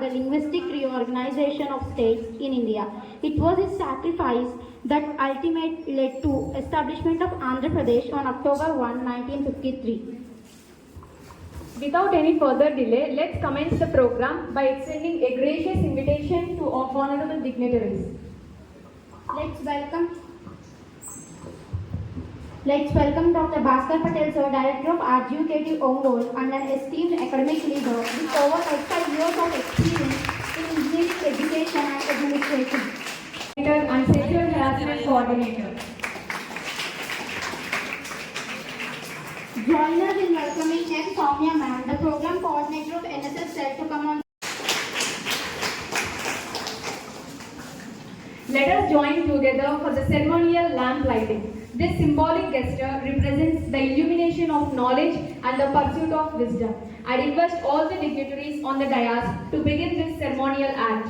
the linguistic reorganization of states in India. It was his sacrifice that ultimately led to establishment of Andhra Pradesh on October 1, 1953. Without any further delay, let's commence the program by extending a gracious invitation to our honorable dignitaries. Let's welcome Dr. Bhaskar Patel, sir, Director of RGUKT Ongole, and an esteemed academic leader with over 35 years of experience in engineering education and administration. And Sexual Harassment Coordinator. Join us in welcoming M. Soumya ma'am, the Program Coordinator of NSS Cell, to come on. Let us join together for the ceremonial lamp lighting. This symbolic gesture represents the illumination of knowledge and the pursuit of wisdom. I request all the dignitaries on the dais to begin this ceremonial act.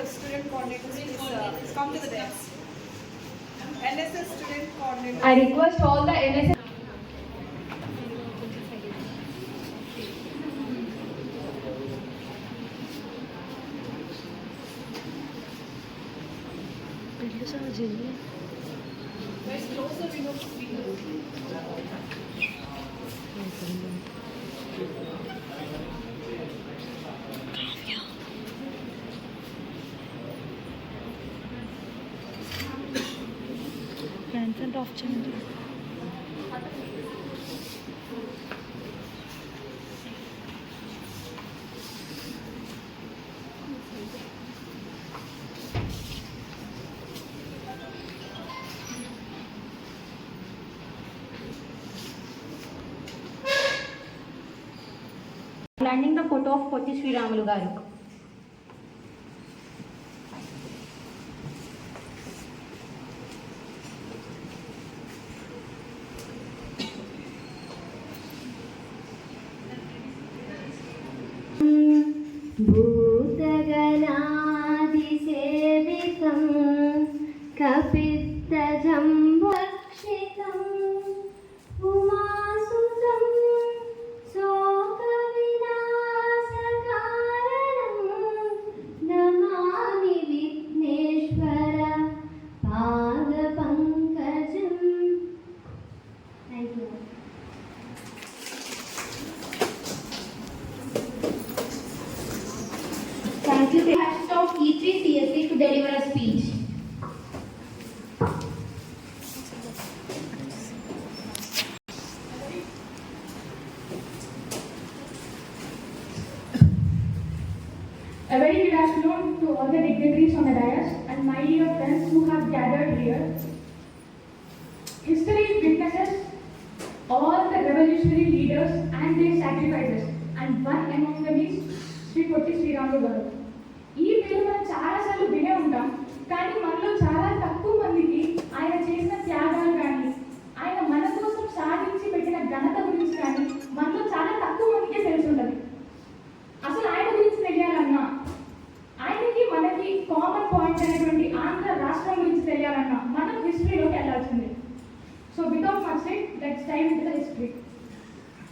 Student coordinator, please come to the desk. NSS student coordinator. I request all the NSS. Of చేయండి. Landing the photo of Pochi Sri Ramulu garu. भूतगणादिसेवितं कपित्तजम्बुरक्षितं उमासुतं शोकविनाशकारणं Namami Vighneshwar पादपङ्कजम्. Thank you. Thank you. We have stopped E3 CSC to deliver a speech. A very good afternoon to all the dignitaries on the dais and my dear friends who have gathered here. History witnesses all the revolutionary leaders and their sacrifices, and one among them is Sri Potti Sri Ramulu garu. ఈ పేరు మనం చాలాసార్లు వినే ఉంటాం, కానీ మనలో చాలా తక్కువ మందికి ఆయన చేసిన త్యాగాలు కానీ ఆయన మన కోసం సాధించి పెట్టిన ఘనత గురించి కానీ మనలో చాలా తక్కువ మందికే తెలిసి ఉంటుంది. అసలు ఆయన గురించి తెలియాలన్నా, ఆయనకి మనకి కామన్ పాయింట్ అనేటువంటి ఆంధ్ర రాష్ట్రం గురించి తెలియాలన్నా మనం హిస్టరీలోకి వెళ్ళాల్సిందే. So without much late let's dive into the history.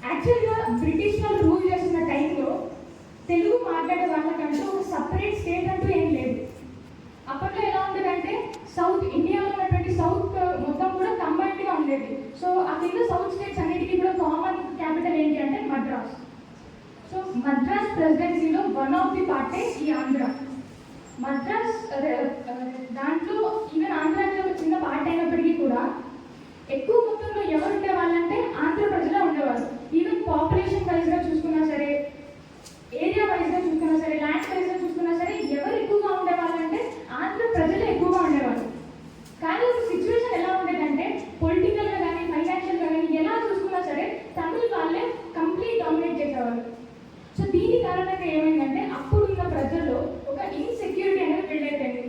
యాక్చువల్గా బ్రిటిష్ వాళ్ళు రూల్ చేస్తున్న టైంలో తెలుగు మాట్లాడే వాళ్ళకంటూ ఒక సపరేట్ స్టేట్ అంటూ ఏం లేదు. అప్పట్లో ఎలా ఉండేదంటే సౌత్ ఇండియాలో ఉన్నటువంటి సౌత్ మొత్తం కూడా కంబైన్డ్గా ఉండేది. సో ఆ కింద సౌత్ స్టేట్స్ అన్నిటికీ కూడా కామన్ క్యాపిటల్ ఏంటి అంటే మద్రాస్. సో మద్రాస్ ప్రెసిడెన్సీలో వన్ ఆఫ్ ది పార్టే ఈ ఆంధ్ర. మద్రాస్ దాంట్లో ఈవెన్ ఆంధ్ర అనేది ఒక చిన్న పార్ట్ అయినప్పటికీ కూడా ఎక్కువ మొత్తంలో ఎవరు ఉండేవాళ్ళంటే ఆంధ్ర ప్రజలే ఉండేవాళ్ళు. ఈవెన్ పాపులేషన్ వైజ్గా చూసుకున్నా సరే, ఏరియా వైజ్గా చూసుకున్నా సరే, ల్యాండ్ వైజ్గా చూసుకున్నా సరే, ఎవరు ఎక్కువగా ఉండేవాళ్ళంటే ఆంధ్ర ప్రజలే ఎక్కువగా ఉండేవాళ్ళు. కానీ ఒక సిచ్యువేషన్ ఎలా ఉండేదంటే పొలిటికల్గా కానీ ఫైనాన్షియల్గా కానీ ఎలా చూసుకున్నా సరే తమిళ వాళ్ళే కంప్లీట్ డామినేట్ చేసేవాళ్ళు. సో దీని కారణంగా ఏమైందంటే అప్పుడున్న ప్రజల్లో ఒక ఇన్సెక్యూరిటీ అనేది బిల్డ్ అయిపోయింది.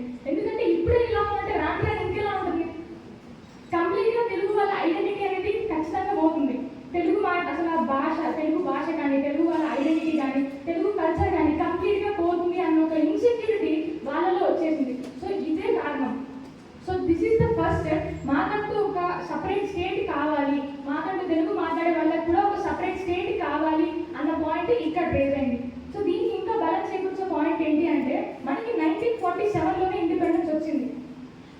This is the first step. మాకంటూ ఒక సపరేట్ స్టేట్ కావాలి, మాకంటూ తెలుగు మాట్లాడే వాళ్ళకి కూడా ఒక సపరేట్ స్టేట్ కావాలి అన్న పాయింట్ ఇక్కడ రేజ్ అయింది. సో దీనికి ఇంకా బలం చేకూర్చే పాయింట్ ఏంటి అంటే, మనకి 1947లోనే ఇండిపెండెన్స్ వచ్చింది,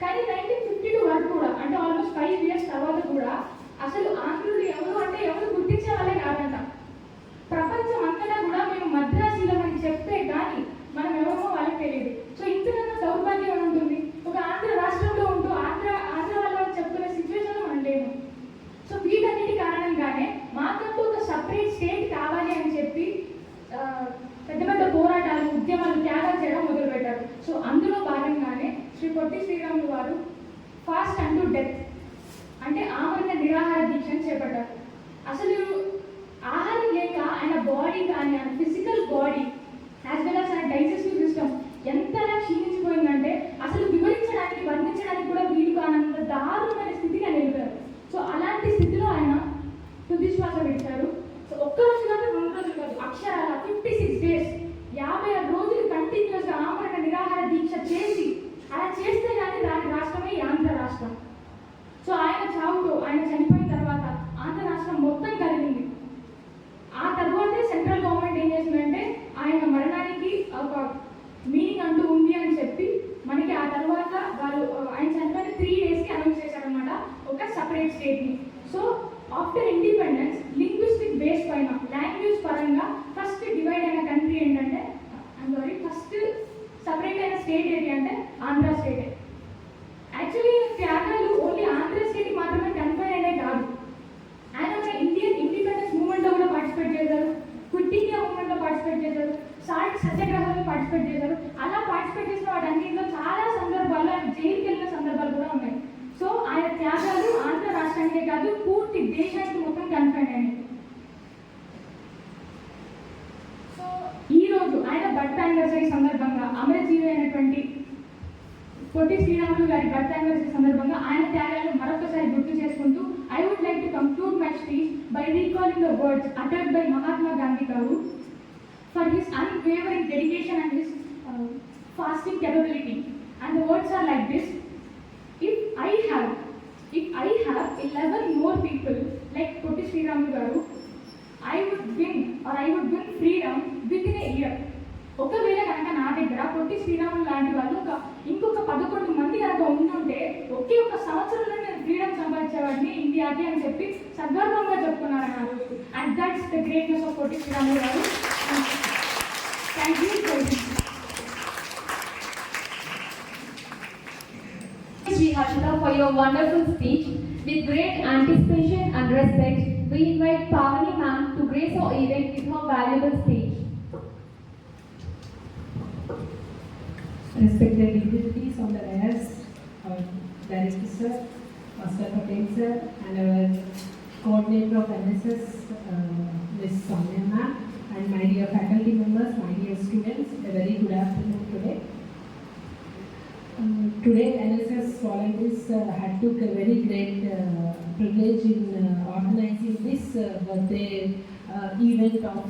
కానీ 1952 వరకు కూడా, అంటే ఆల్మోస్ట్ 5 years తర్వాత కూడా అసలు ఆంధ్రులు ఎవరు అంటే ఎవరు గుర్తించే వాళ్ళే కాదంట. ప్రపంచం అంతటా కూడా మేము మద్రాసీలో అని చెప్తే కానీ మనం ఎవరో వాళ్ళకి తెలియదు. సో ఇంతకన్నా దౌర్భాగ్యం ఉంటుంది. ఒక ఆంధ్ర రాష్ట్రంలో ఉంటూ ఆంధ్ర వాళ్ళని చెప్తున్న సిచ్యువేషన్లో మనం లేము. సో వీటన్నిటి కారణంగానే మాకంటూ ఒక సపరేట్ స్టేట్ కావాలి అని చెప్పి పెద్ద పెద్ద పోరాటాలు, ఉద్యమాలు, త్యాగాలు చేయడం మొదలుపెట్టారు. సో అందులో భాగంగానే శ్రీ పొట్టి శ్రీరాములు వారు ఫాస్ట్ అంటూ డెత్ అంటే ఆమరణ నిరాహార దీక్షను చేపట్టారు. అసలు ఆహారం లేక ఆయన బాడీ కానీ, ఆయన physical body as well as ఆయన డైజెస్టివ్ సిస్టమ్ ఎంతలా క్షీణించిపోయిందంటే అసలు వివరించడానికి, వర్ణించడానికి కూడా వీలు కానంత దారుణమైన స్థితిగా నిలిపారు. సో అలాంటి స్థితిలో ఆయన తుది శ్వాస విడిచారు. సో ఒక్క రోజు కాదు, 2 రోజులు కాదు, అక్షరాల 56 days 56 రోజులు కంటిన్యూస్గా ఆమరణ నిరాహార దీక్ష చేసి, అలా చేస్తే కానీ దాని రాష్ట్రమే ఈ ఆంధ్ర రాష్ట్రం. సో ఆయన చావుతో, ఆయన చనిపోయిన తర్వాత ఆంధ్ర రాష్ట్రం మొత్తం కలిగింది. ఆ తర్వాతే సెంట్రల్ గవర్నమెంట్ ఏం చేసిందంటే ఆయన మరణానికి ఒక మీనింగ్ అంటూ ఉంది అని చెప్పి మనకి ఆ తర్వాత వాళ్ళు ఆయన చనిపోయిన 3 daysకి అనౌన్స్ చేశారనమాట ఒక సపరేట్ స్టేట్ని. So after independence linguistic base పైన, లాంగ్వేజ్ పరంగా ఫస్ట్ డివైడ్ అయిన కంట్రీ ఏంటంటే, ఫస్ట్ సపరేట్ అయిన స్టేట్ ఏది అంటే ఆంధ్ర స్టేటే. యాక్చువల్లీ త్యాగాలు ఓన్లీ ఆంధ్ర స్టేట్కి మాత్రమే కన్ఫైన్ అయినే కాదు. ఆయన ఒక ఇండియన్ ఇండిపెండెన్స్ మూవ్మెంట్లో కూడా పార్టిసిపేట్ చేశారు, క్విట్ ఇండియా మూవ్మెంట్లో పార్టిసిపేట్ చేశారు, సాల్ట్ సత్యాగ్రహంలో పార్టిసిపేట్ చేశారు. అలా పార్టిసిపేట్ చేసిన వాటన్నింటిలో చాలా సందర్భాల్లో ఆయన జైలుకి వెళ్ళిన సందర్భాలు కూడా ఉన్నాయి. సో ఆయన త్యాగాలు ఆంధ్ర రాష్ట్రానికే కాదు పూర్తి దేశానికి మొత్తం కన్ఫైన్ అయినాయి. సో ఈరోజు ఆయన బర్త్ యానివర్సరీ సందర్భంగా, అమరజీవి అయినటువంటి పొట్టి శ్రీరాములు గారి బర్త్ యానివర్సరీ సందర్భంగా ఆయన త్యాగాలను మరొకసారి గుర్తు చేసుకుంటూ I would like to conclude my speech by recalling the words uttered by Mahatma Gandhi garu for his unwavering dedication and his fasting capability. And the words are like this: if I have 11 more people like Potti Sriramulu garu, I would win freedom within a year. ఒకవేళ కనుక నా దగ్గర పొట్టి శ్రీరాములు లాంటి వాళ్ళు ఇంకొక 11 మంది కనుక ఉంటుంటే ఒకే ఒక సంవత్సరంలో నేను ఫ్రీడమ్ సంపాదించేవాడిని ఇండియాకి అని చెప్పి సగర్వంగా చెప్తున్నారు ఆ రోజు. And that's the greatness of Potti Sriramulu garu. Thank you. Sri Harshita, for your wonderful speech. With great anticipation and respect, we invite Pavani ma'am to grace our event with her valuable speech. Respected dignitaries on the dais, our Director Sir, Master Patel Sir, and our Coordinator of NSS, Ms. Soumya ma'am, and my dear faculty members, my dear students, a very good afternoon today. Today NSS volunteers had took a very great privilege in organizing this birthday event of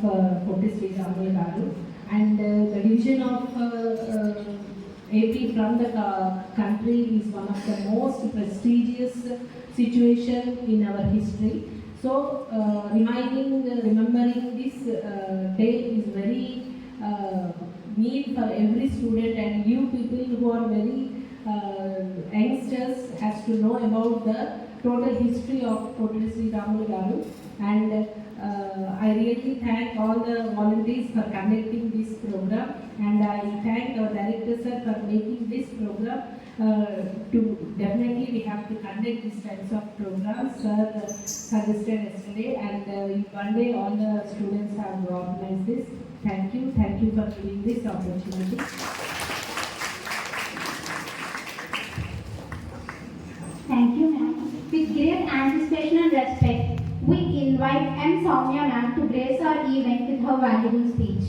Potti Sriramulu garu, and the division of AP from the country is one of the most prestigious situation in our history. So remembering this day is very need for every student, and you people who are very youngsters has to know about the total history of Potti Sriramulu garu. And I really thank all the volunteers for conducting this program, and I thank our Director Sir for making this program. To definitely we have to conduct these types of programs. Sir suggested yesterday, and one day all the students have organized this. Thank you for giving this opportunity. Thank you, ma'am. With great anticipation and respect, we invite M. Soumya ma'am to grace our event with her valuable speech.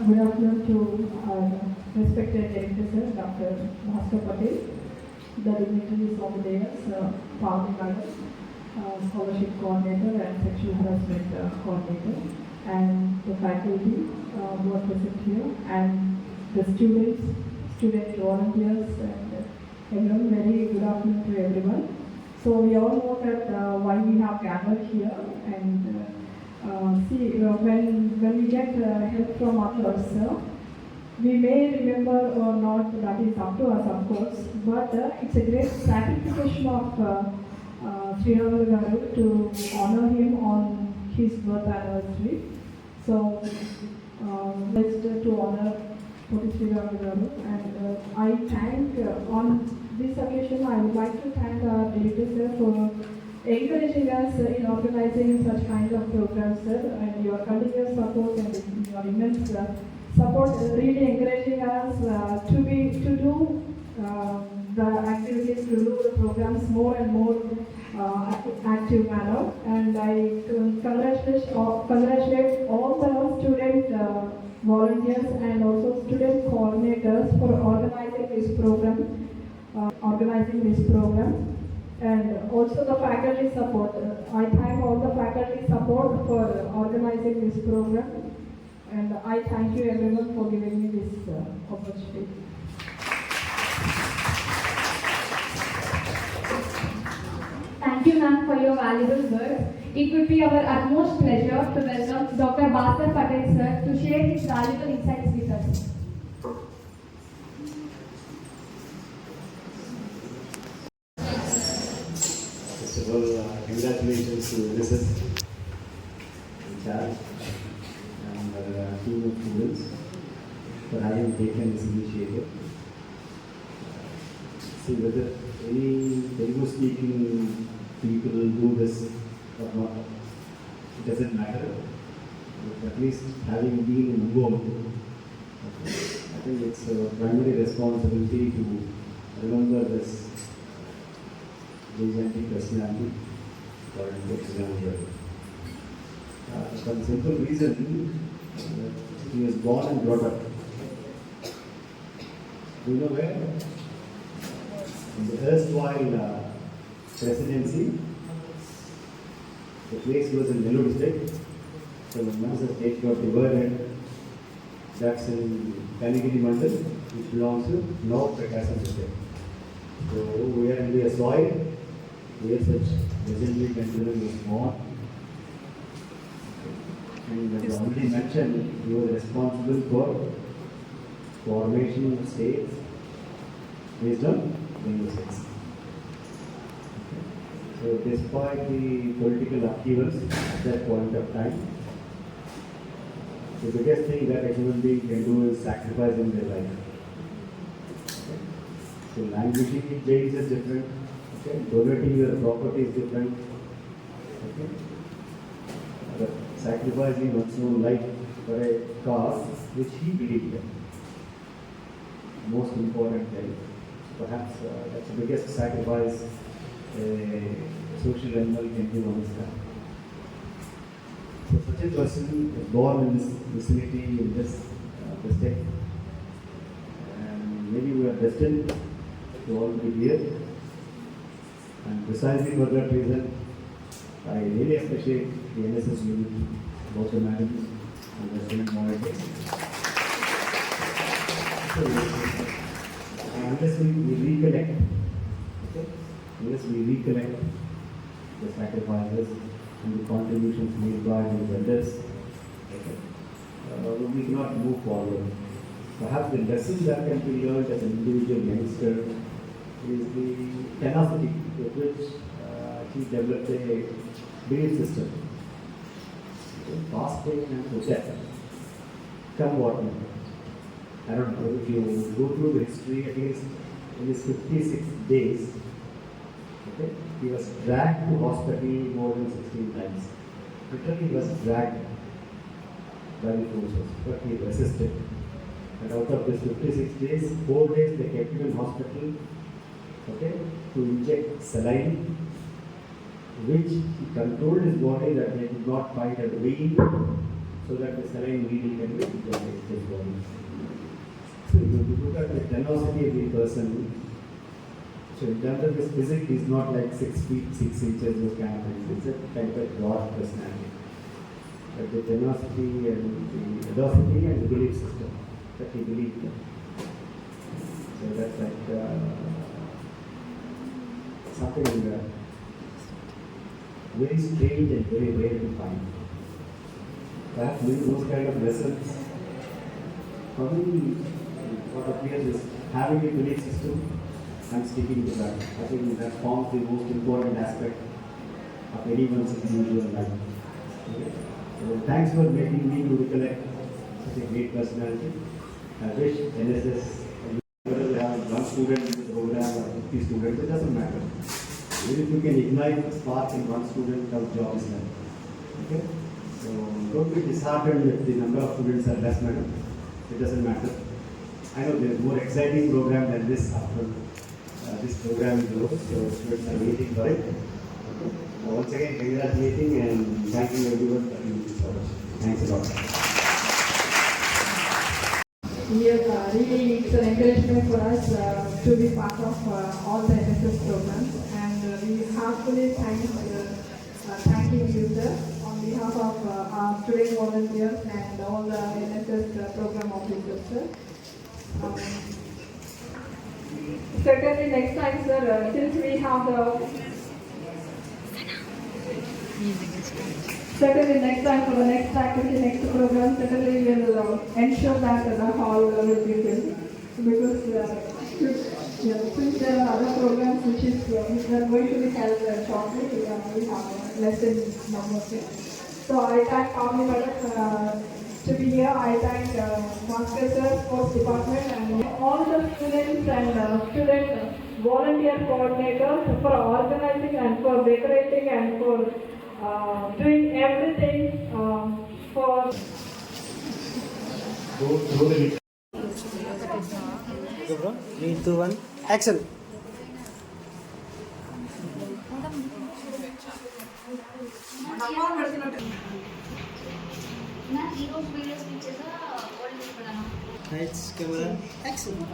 Good afternoon to our respected Director Sir, Dr. Master Patel, the dignitaries of the dais, Pavani madam, scholarship coordinator and sexual harassment coordinator, and the faculty who are present here, and the students, student volunteers, and everyone. Very good afternoon to everyone. So we all know that why we have gathered here, and when we get help from others, we may remember or not, that is up to us, of course, but it's a great sacrifice of Sri Ramalu Garu to honor him on his birth anniversary. So let's to honor Sri Ramalu Garu, and I thank on this occasion I would like to thank our director sir for encouraging us in organizing such kind of programs, sir, and your continuous support and your immense support really encouraging us to do the activities, to do the programs more and more active manner. And I congratulate all the student volunteers and also student coordinators for organizing this program. And also the faculty support. I thank all the faculty support for organizing this program. And I thank you everyone for giving me this opportunity. Thank you, ma'am, for your valuable words. It would be our utmost pleasure to welcome Dr. Bhaskar Patel, sir, to share his valuable insights with us. First of all, congratulations to Mrs. in charge and team of students for having taken this initiative. See whether any Telugu speaking people do this or not, it doesn't matter. But at least having been involved, I think it's a primary responsibility to remember this legendary personality called Sri Ramalu Garu. For the simple reason, he was born and brought up. Do you know where? In the erstwhile presidency, the place was in Nellore district. So once the state got divided, that's in Kanigiri Mandal, which belongs to North Prakasam district. So we are in the soil where such legendary gentleman was born. And as already mentioned, he was responsible for formation of states based on linguistics. So despite the political upheavals at that point of time, the biggest thing that a human being can do is sacrificing their life. So languishing in jails is different. Okay? Donating your property is different. Okay? But sacrificing one's own life for a cause which he believed in. Most important thing. Perhaps that's the biggest sacrifice a social animal can do on this earth. So such a person is born in this vicinity, in this district, and maybe we are destined to all be here. And precisely for that reason, I really appreciate the NSS unit, both the managers and the student monitors. Unless we recollect, okay? Unless we recollect the sacrifices and the contributions made by the elders, okay, we cannot move forward. Perhaps the lesson that can be learned as an individual youngster is the tenacity with which he developed a belief system. Fasting and protest. Come what may. I don't know if you go through the history, at least in his 56 days, okay, he was dragged to hospital more than 16 times. Literally he was dragged by the forces, but he resisted. And out of this 56 days, 4 days they kept him in hospital, okay, to inject saline, which he controlled his body that they could not find a vein, so that the saline really can be injected in his body. So if you look at the tenacity of the person, So in terms of his physique, he's not like 6 feet 6 inches or kind of thing. He's a kind of broad personality. But the generosity and the audacity and the belief system that he believed in. So that's like something very strange and very rare to find. Perhaps those kind of lessons probably what appears is having a belief system and sticking to that. I think that forms the most important aspect of anyone's individual life. Okay. So thanks for making me to recollect such a great personality. I wish NSS, whether they have one student in the program or 50 students, it doesn't matter. Even if you can ignite the spark in one student, our job is done. Okay? So don't be disheartened if the number of students are less, madam. It doesn't matter. I know there is more exciting program than this after this program is over, so students are waiting for it. Okay. So once again, congratulating and thanking everyone for doing this for us. Thanks a lot. Yes, really it's an encouragement for us to be part of all the NSS programs, and we heartfully thanking you, sir, on behalf of our student volunteers and all the NSS program officers, sir. Certainly next time, sir, since we have the certainly next time for the next activity, next program, certainly we will ensure that the hall will be filled, because since there are other programs which are going to be held shortly, we have less than number. So I thank Pavni madam to be here. I thank Master sir, sports department, and all the students and student volunteer coordinators for organizing and for decorating and for doing everything for. Okay, bro. 3, 2, 1, action. Lights, camera, action.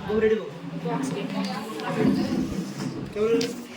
Go ready, go. Camera.